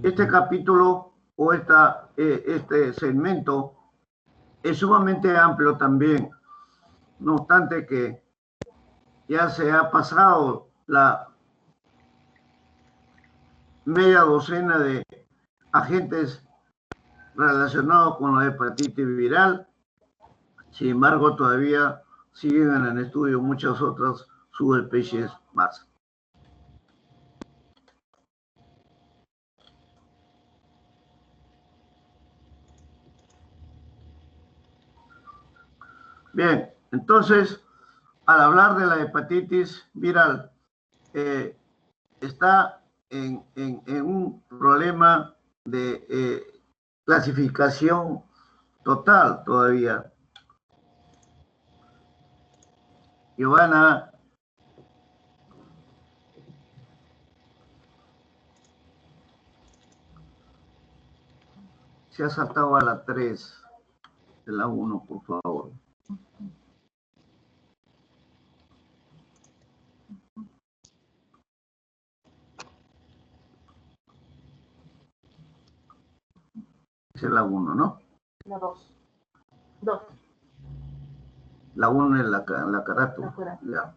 Este capítulo o este segmento es sumamente amplio también, no obstante que ya se ha pasado la media docena de agentes relacionados con la hepatitis viral. Sin embargo, todavía siguen en el estudio muchas otras subespecies más. Bien, entonces, al hablar de la hepatitis viral, está en un problema de clasificación total todavía. Giovanna, se ha saltado a la 3 de la 1, por favor. Esa es la 1, ¿no? La 2. 2. La 1 es la carátula. Ya.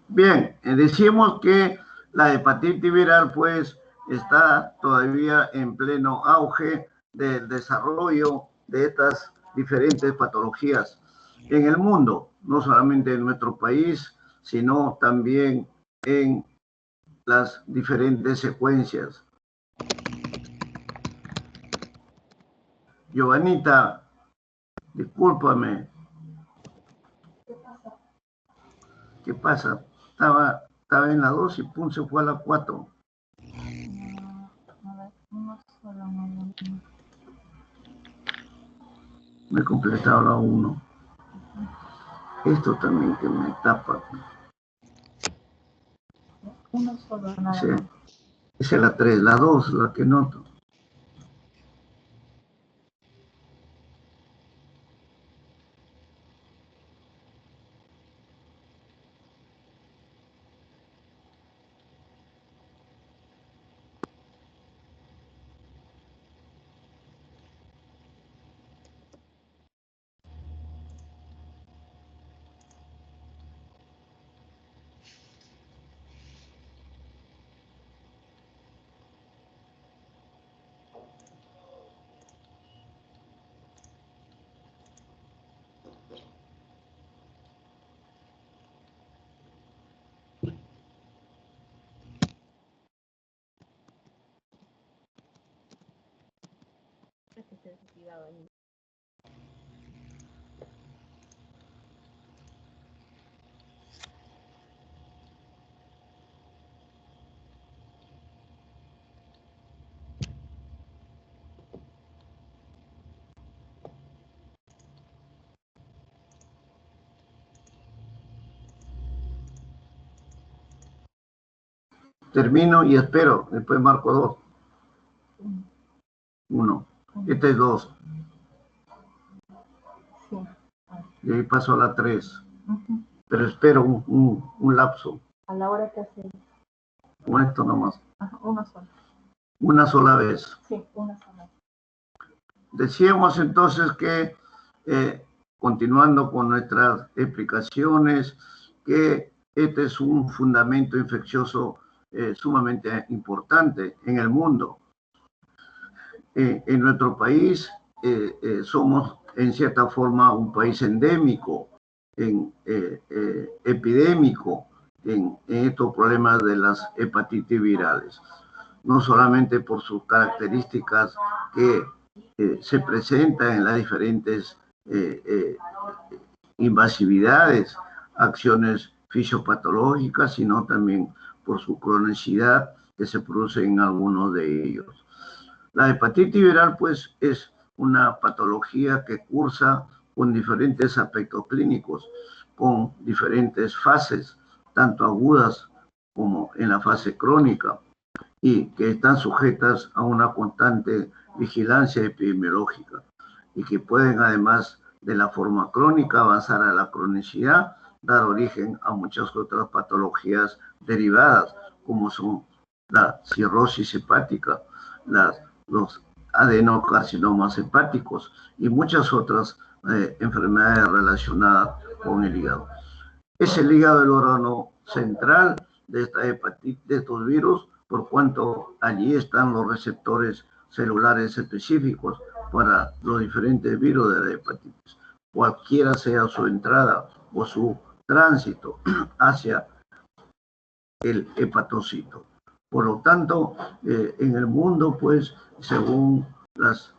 Bien, decimos que la hepatitis viral pues está todavía en pleno auge del desarrollo de estas diferentes patologías en el mundo, no solamente en nuestro país, sino también en las diferentes secuencias. Giovanita, discúlpame. ¿Qué pasa? Estaba en la 2 y pum, se fue a la 4. Me he completado la 1. Esto también que me tapa. Uno solo, nada más. Esa es la 3, la 2, la que noto. Termino y espero, después marco 2. 1. Este es 2. Sí. Y ahí paso a la 3. Pero espero un lapso. A la hora que hace. Con esto nomás. Una sola. Una sola vez. Sí, una sola. Decíamos entonces que, continuando con nuestras explicaciones, que este es un fundamento infeccioso sumamente importante en el mundo. En nuestro país somos en cierta forma un país endémico, epidémico en estos problemas de las hepatitis virales, no solamente por sus características que se presentan en las diferentes invasividades, acciones fisiopatológicas, sino también por su cronicidad que se produce en algunos de ellos. La hepatitis viral, pues, es una patología que cursa con diferentes aspectos clínicos, con diferentes fases, tanto agudas como en la fase crónica. y que están sujetas a una constante vigilancia epidemiológica y que pueden, además de la forma crónica, avanzar a la cronicidad, dar origen a muchas otras patologías derivadas, como son la cirrosis hepática, los adenocarcinomas hepáticos y muchas otras enfermedades relacionadas con el hígado. Es el hígado el órgano central de esta hepatitis, de estos virus, por cuanto allí están los receptores celulares específicos para los diferentes virus de la hepatitis, cualquiera sea su entrada o su tránsito hacia el hepatocito. Por lo tanto, en el mundo, pues, según las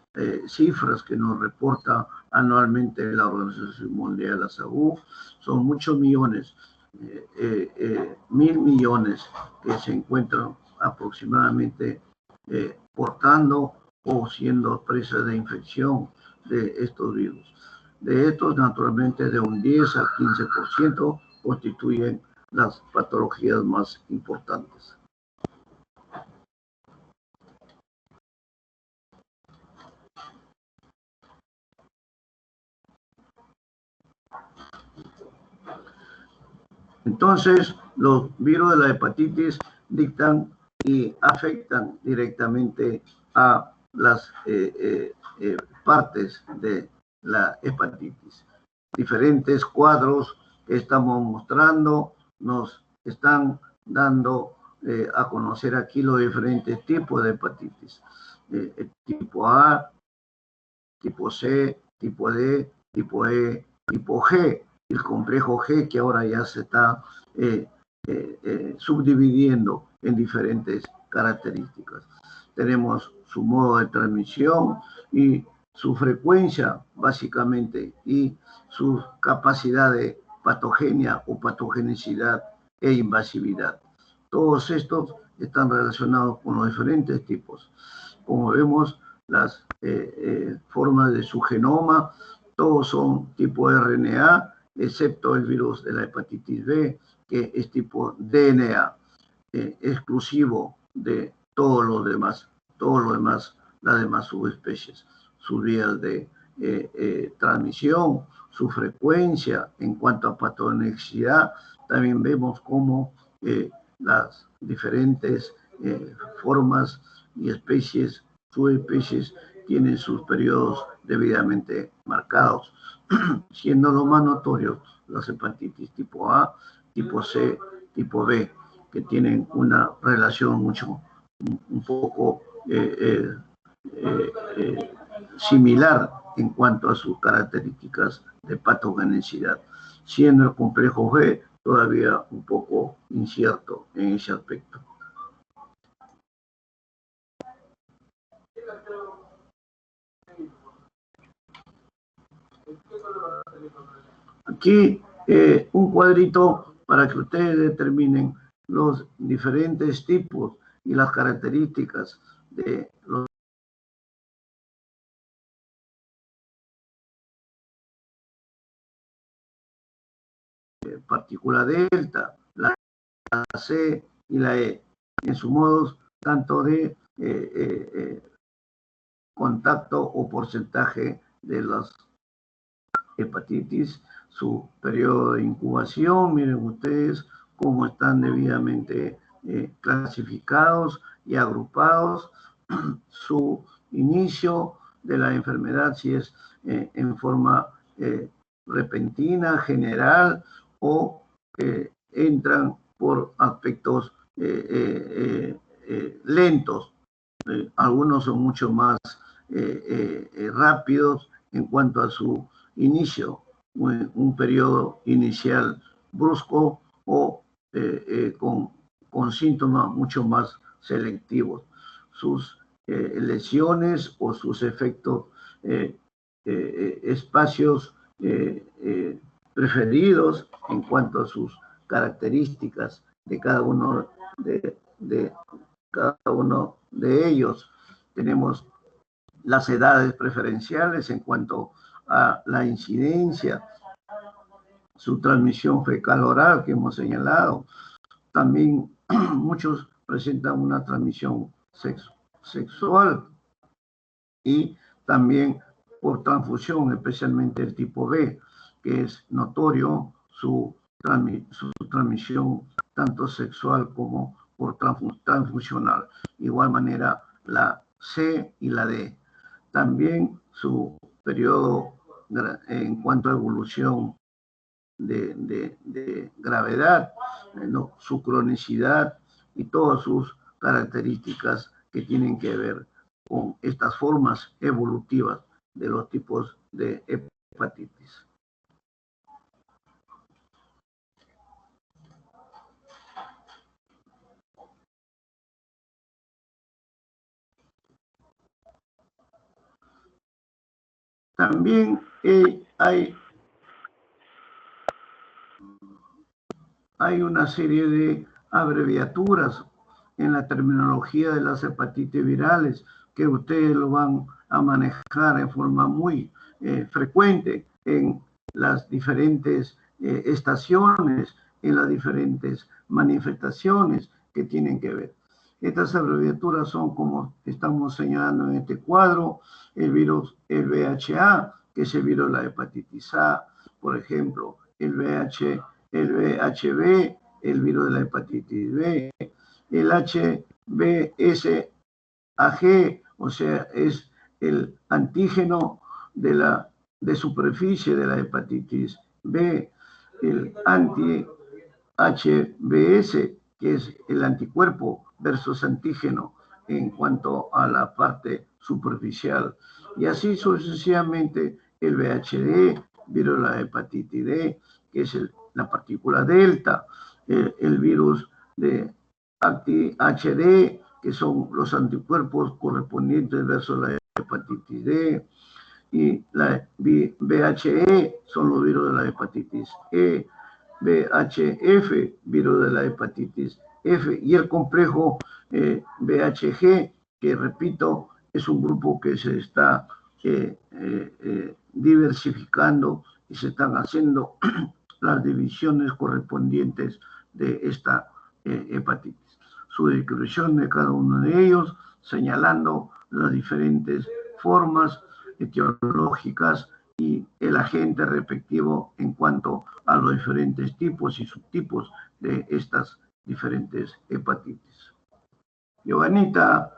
cifras que nos reporta anualmente la Organización Mundial de la Salud, son muchos millones, 1.000 millones que se encuentran aproximadamente portando o siendo presas de infección de estos virus. De estos, naturalmente, de un 10 al 15% constituyen las patologías más importantes. Entonces, los virus de la hepatitis dictan y afectan directamente a las partes de la hepatitis. Diferentes cuadros que estamos mostrando nos están dando a conocer aquí los diferentes tipos de hepatitis. Tipo A, tipo C, tipo D, tipo E, tipo G. El complejo G que ahora ya se está subdividiendo en diferentes características. Tenemos su modo de transmisión y su frecuencia, básicamente, y su capacidad de patogenia o patogenicidad e invasividad. Todos estos están relacionados con los diferentes tipos. Como vemos, las formas de su genoma, todos son tipo RNA, excepto el virus de la hepatitis B, que es tipo DNA, exclusivo de todos los demás, las demás subespecies. Sus vías de transmisión, su frecuencia en cuanto a patogenicidad, también vemos cómo las diferentes formas y especies, subespecies, tienen sus periodos debidamente marcados, siendo lo más notorio las hepatitis tipo A, tipo C, tipo B, que tienen una relación un poco similar en cuanto a sus características de patogenicidad, siendo el complejo G todavía un poco incierto en ese aspecto. Aquí un cuadrito para que ustedes determinen los diferentes tipos y las características de los partícula delta, la C y la E, en sus modos tanto de contacto o porcentaje de las hepatitis, su periodo de incubación, miren ustedes cómo están debidamente clasificados y agrupados, su inicio de la enfermedad, si es en forma repentina, general, o entran por aspectos lentos. Algunos son mucho más rápidos en cuanto a su inicio, un periodo inicial brusco o con síntomas mucho más selectivos. Sus lesiones o sus efectos espacios preferidos en cuanto a sus características de cada uno de ellos. Tenemos las edades preferenciales en cuanto a la incidencia, su transmisión fecal oral que hemos señalado. También muchos presentan una transmisión sexual y también por transfusión, especialmente el tipo B, que es notorio su transmisión tanto sexual como por transfusional. De igual manera, la C y la D. También su periodo en cuanto a evolución de gravedad, su cronicidad y todas sus características que tienen que ver con estas formas evolutivas de los tipos de hepatitis. También hay una serie de abreviaturas en la terminología de las hepatitis virales que ustedes lo van a manejar en forma muy frecuente en las diferentes estaciones, en las diferentes manifestaciones que tienen que ver. Estas abreviaturas son, como estamos señalando en este cuadro, el virus, el VHA, que es el virus de la hepatitis A, por ejemplo, el VHB, el virus de la hepatitis B, el HBsAg, o sea, es el antígeno de superficie de la hepatitis B, el anti-HBs, que es el anticuerpo versus antígeno en cuanto a la parte superficial, y así sucesivamente el VHD, virus de la hepatitis D, que es la partícula delta, el virus de anti-HD, que son los anticuerpos correspondientes versus la hepatitis D, y la VHE son los virus de la hepatitis E, VHF, virus de la hepatitis F, y el complejo VHG, que repito, es un grupo que se está diversificando y se están haciendo las divisiones correspondientes de esta hepatitis. Su descripción de cada uno de ellos, señalando las diferentes formas etiológicas y el agente respectivo en cuanto a los diferentes tipos y subtipos de estas diferentes hepatitis. Giovanita.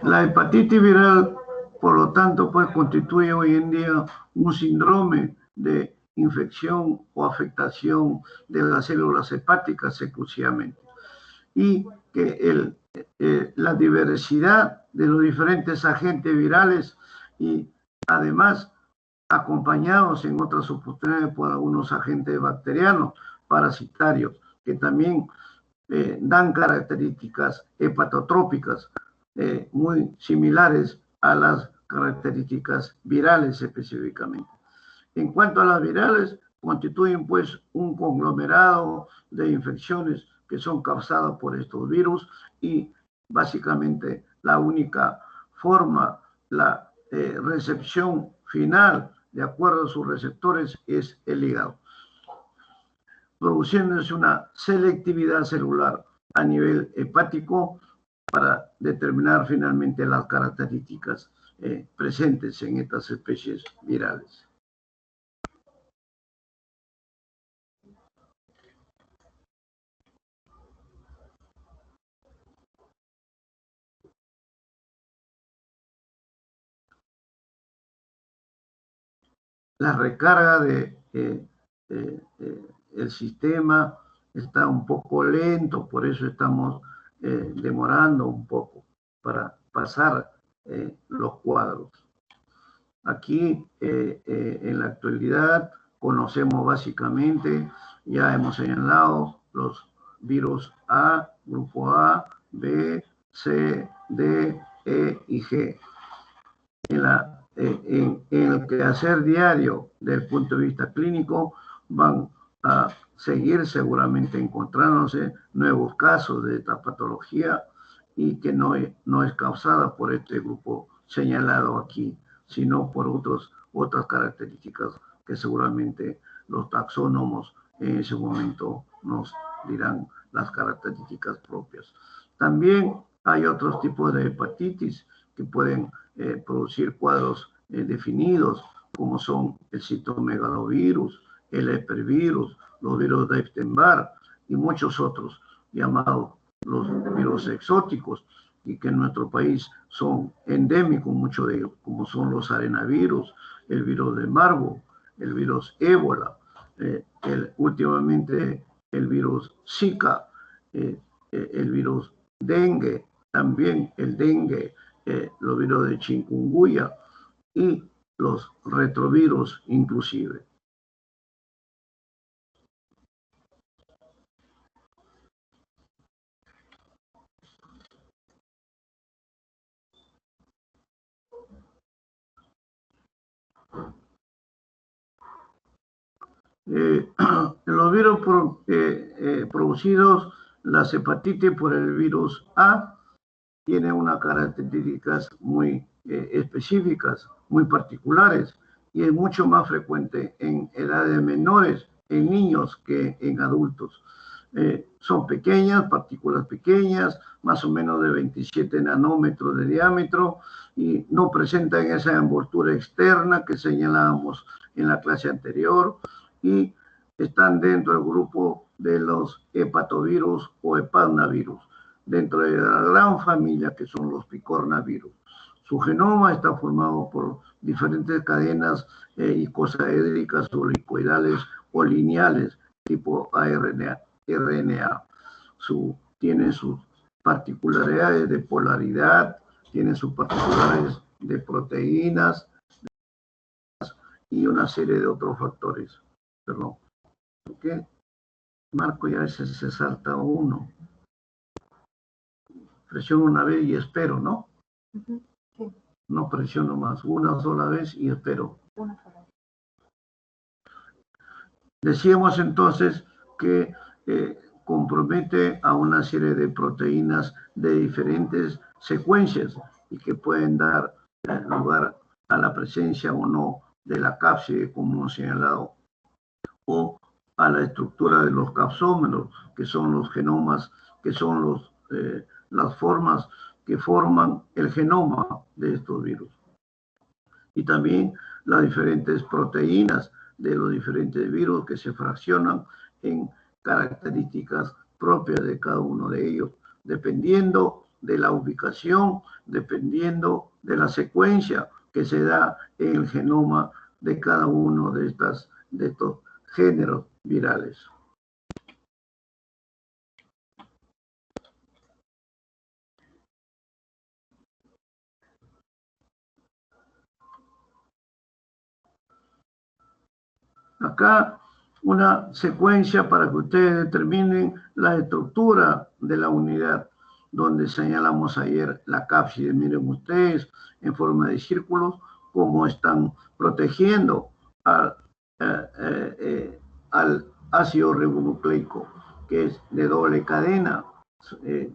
La hepatitis viral, por lo tanto, pues constituye hoy en día un síndrome de infección o afectación de las células hepáticas exclusivamente. Y que la diversidad de los diferentes agentes virales y además acompañados en otras oportunidades por algunos agentes bacterianos parasitarios que también dan características hepatotrópicas muy similares a las características virales específicamente. En cuanto a las virales, constituyen pues un conglomerado de infecciones que son causadas por estos virus y básicamente la única forma, la recepción final de acuerdo a sus receptores es el hígado, produciéndose una selectividad celular a nivel hepático para determinar finalmente las características presentes en estas especies virales. La recarga el sistema está un poco lento, por eso estamos demorando un poco para pasar los cuadros. Aquí en la actualidad conocemos básicamente, ya hemos señalado los virus A, grupo A, B, C, D, E y G. En la en el quehacer diario del punto de vista clínico van a seguir seguramente encontrándose nuevos casos de esta patología y que no es causada por este grupo señalado aquí, sino por otras características que seguramente los taxónomos en ese momento nos dirán las características propias. También hay otros tipos de hepatitis que pueden producir cuadros definidos, como son el citomegalovirus, el herpesvirus, los virus de Epstein-Barr y muchos otros llamados los virus exóticos y que en nuestro país son endémicos muchos de ellos, como son los arenavirus, el virus de Marburg, el virus ébola, últimamente el virus Zika, el virus dengue, también el dengue, los virus de chikungunya y los retrovirus inclusive. Los virus producidos, las hepatitis por el virus A, tienen unas características muy específicas, muy particulares, y es mucho más frecuente en edades menores, en niños, que en adultos. Son pequeñas, partículas pequeñas, más o menos de 27 nanómetros de diámetro, y no presentan esa envoltura externa que señalábamos en la clase anterior, y están dentro del grupo de los hepatovirus o hepanavirus, dentro de la gran familia que son los picornavirus. Su genoma está formado por diferentes cadenas icosaédricas o helicoidales o lineales tipo RNA. Tiene sus particularidades de polaridad, tiene sus particularidades de proteínas y una serie de otros factores. Perdón. ¿Qué? Marco ya a veces se salta uno. Presiono una vez y espero, ¿no? Sí. No presiono más, una sola vez y espero. Una sola. Decíamos entonces que compromete a una serie de proteínas de diferentes secuencias y que pueden dar lugar a la presencia o no de la cápside, como hemos señalado, o a la estructura de los capsómeros, que son los genomas, que son las formas que forman el genoma de estos virus. Y también las diferentes proteínas de los diferentes virus que se fraccionan en características propias de cada uno de ellos, dependiendo de la ubicación, dependiendo de la secuencia que se da en el genoma de cada uno de estos géneros virales. Acá una secuencia para que ustedes determinen la estructura de la unidad, donde señalamos ayer la cápside. Miren ustedes en forma de círculos cómo están protegiendo al ácido ribonucleico, que es de doble cadena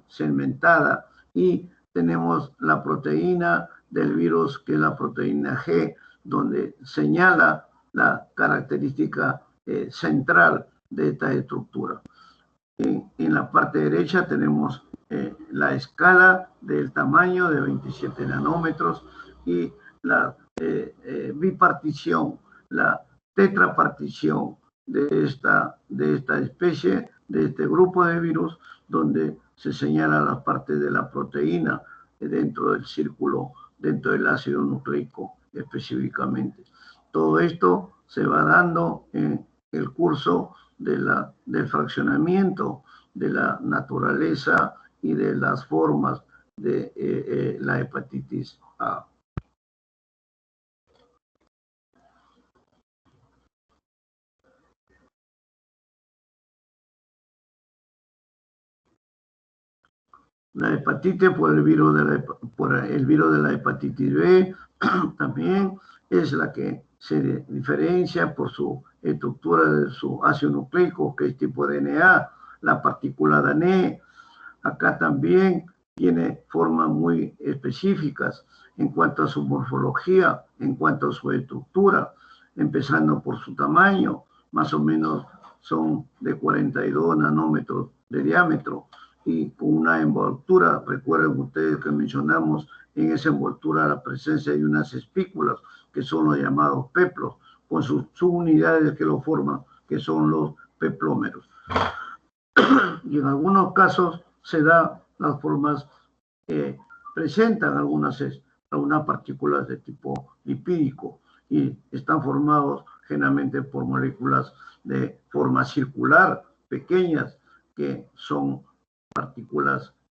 segmentada, y tenemos la proteína del virus, que es la proteína G, donde señala la característica central de esta estructura. En la parte derecha tenemos la escala del tamaño de 27 nanómetros y la bipartición, la tetrapartición de esta especie, de este grupo de virus, donde se señala la parte de la proteína dentro del círculo, dentro del ácido nucleico específicamente. Todo esto se va dando en el curso del fraccionamiento de la naturaleza y de las formas de la hepatitis A. La hepatitis por el virus de la hepatitis B también es la que se diferencia por su estructura de su ácido nucleico, que es tipo DNA, la partícula DANE. Acá también tiene formas muy específicas en cuanto a su morfología, en cuanto a su estructura, empezando por su tamaño, más o menos son de 42 nanómetros de diámetro y con una envoltura, recuerden ustedes que mencionamos en esa envoltura la presencia de unas espículas, que son los llamados peplos, con sus subunidades que lo forman, que son los peplómeros. Y en algunos casos se da las formas que presentan algunas partículas de tipo lipídico y están formados generalmente por moléculas de forma circular, pequeñas, que son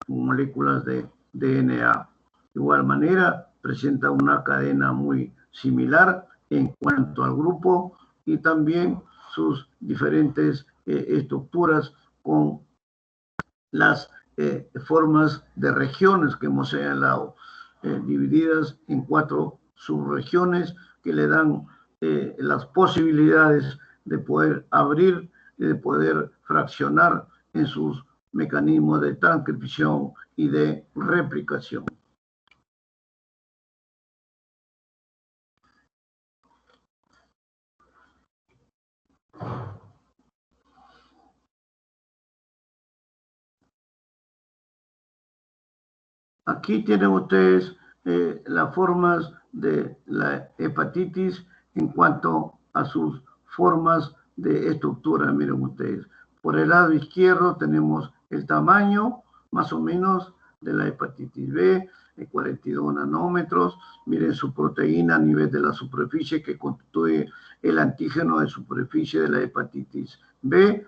moléculas de DNA. De igual manera, presenta una cadena muy similar en cuanto al grupo y también sus diferentes estructuras con las formas de regiones que hemos señalado, divididas en 4 subregiones que le dan las posibilidades de poder abrir y de poder fraccionar en sus mecanismos de transcripción y de replicación. Aquí tienen ustedes las formas de la hepatitis en cuanto a sus formas de estructura. Miren ustedes, por el lado izquierdo tenemos el tamaño más o menos de la hepatitis B, de 42 nanómetros. Miren su proteína a nivel de la superficie que constituye el antígeno de superficie de la hepatitis B,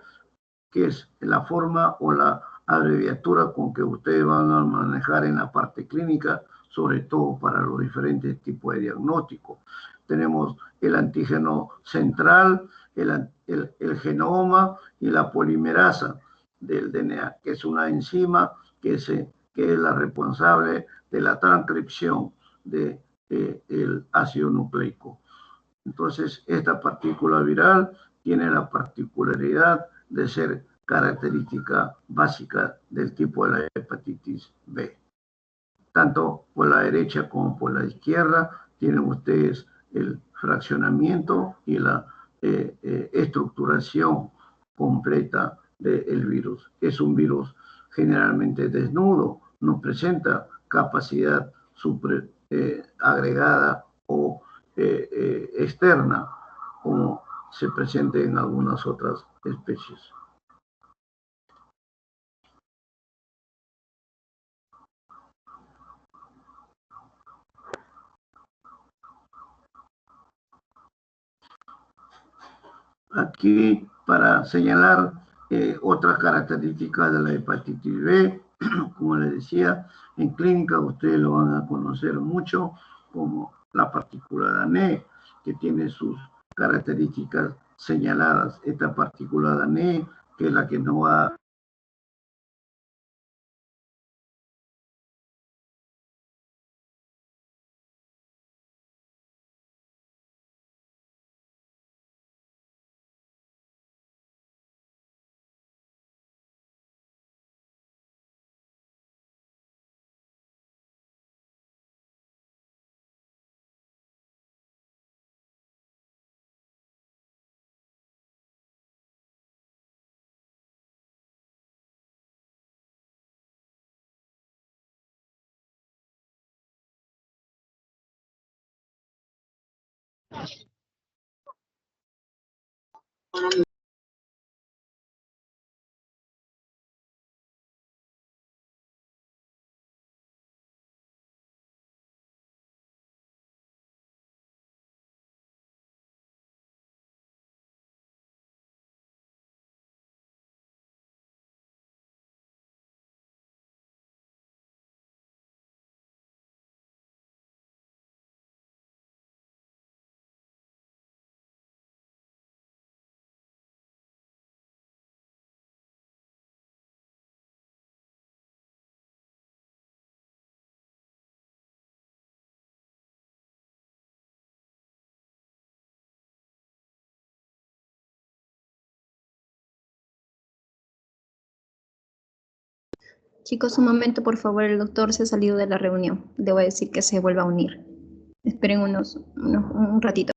que es la forma o la abreviatura con que ustedes van a manejar en la parte clínica, sobre todo para los diferentes tipos de diagnóstico. Tenemos el antígeno central, el genoma y la polimerasa del DNA, que es una enzima que es la responsable de la transcripción del ácido nucleico. Entonces, esta partícula viral tiene la particularidad de ser característica básica del tipo de la hepatitis B. Tanto por la derecha como por la izquierda tienen ustedes el fraccionamiento y la estructuración completa del virus. Es un virus generalmente desnudo, no presenta capacidad agregada o externa como se presenta en algunas otras especies. Aquí para señalar otras características de la hepatitis B, como les decía, en clínica ustedes lo van a conocer mucho como la partícula DANE, que tiene sus características señaladas. Esta partícula DANE, que es la que no va Chicos, un momento, por favor, el doctor se ha salido de la reunión. Debo decir que se vuelva a unir. Esperen un ratito.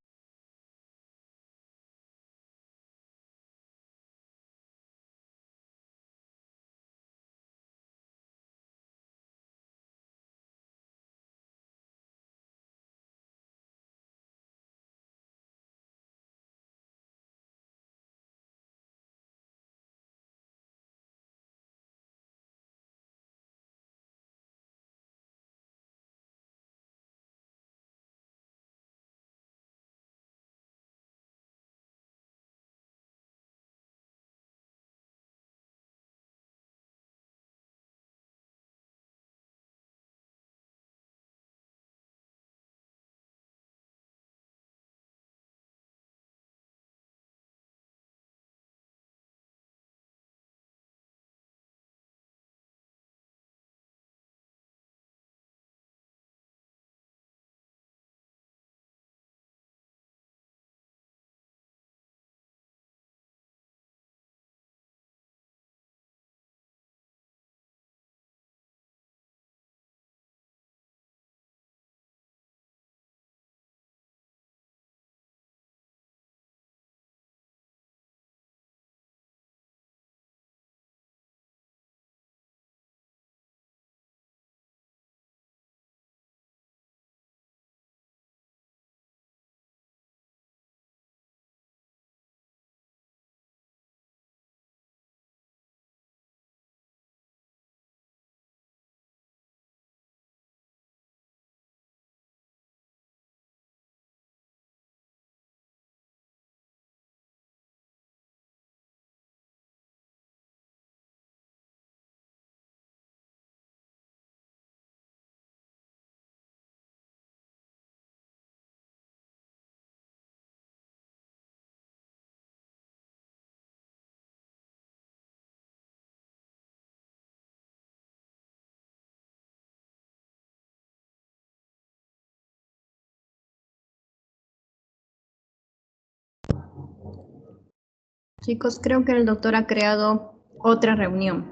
Chicos, creo que el doctor ha creado otra reunión,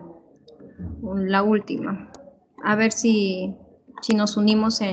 la última. A ver si nos unimos en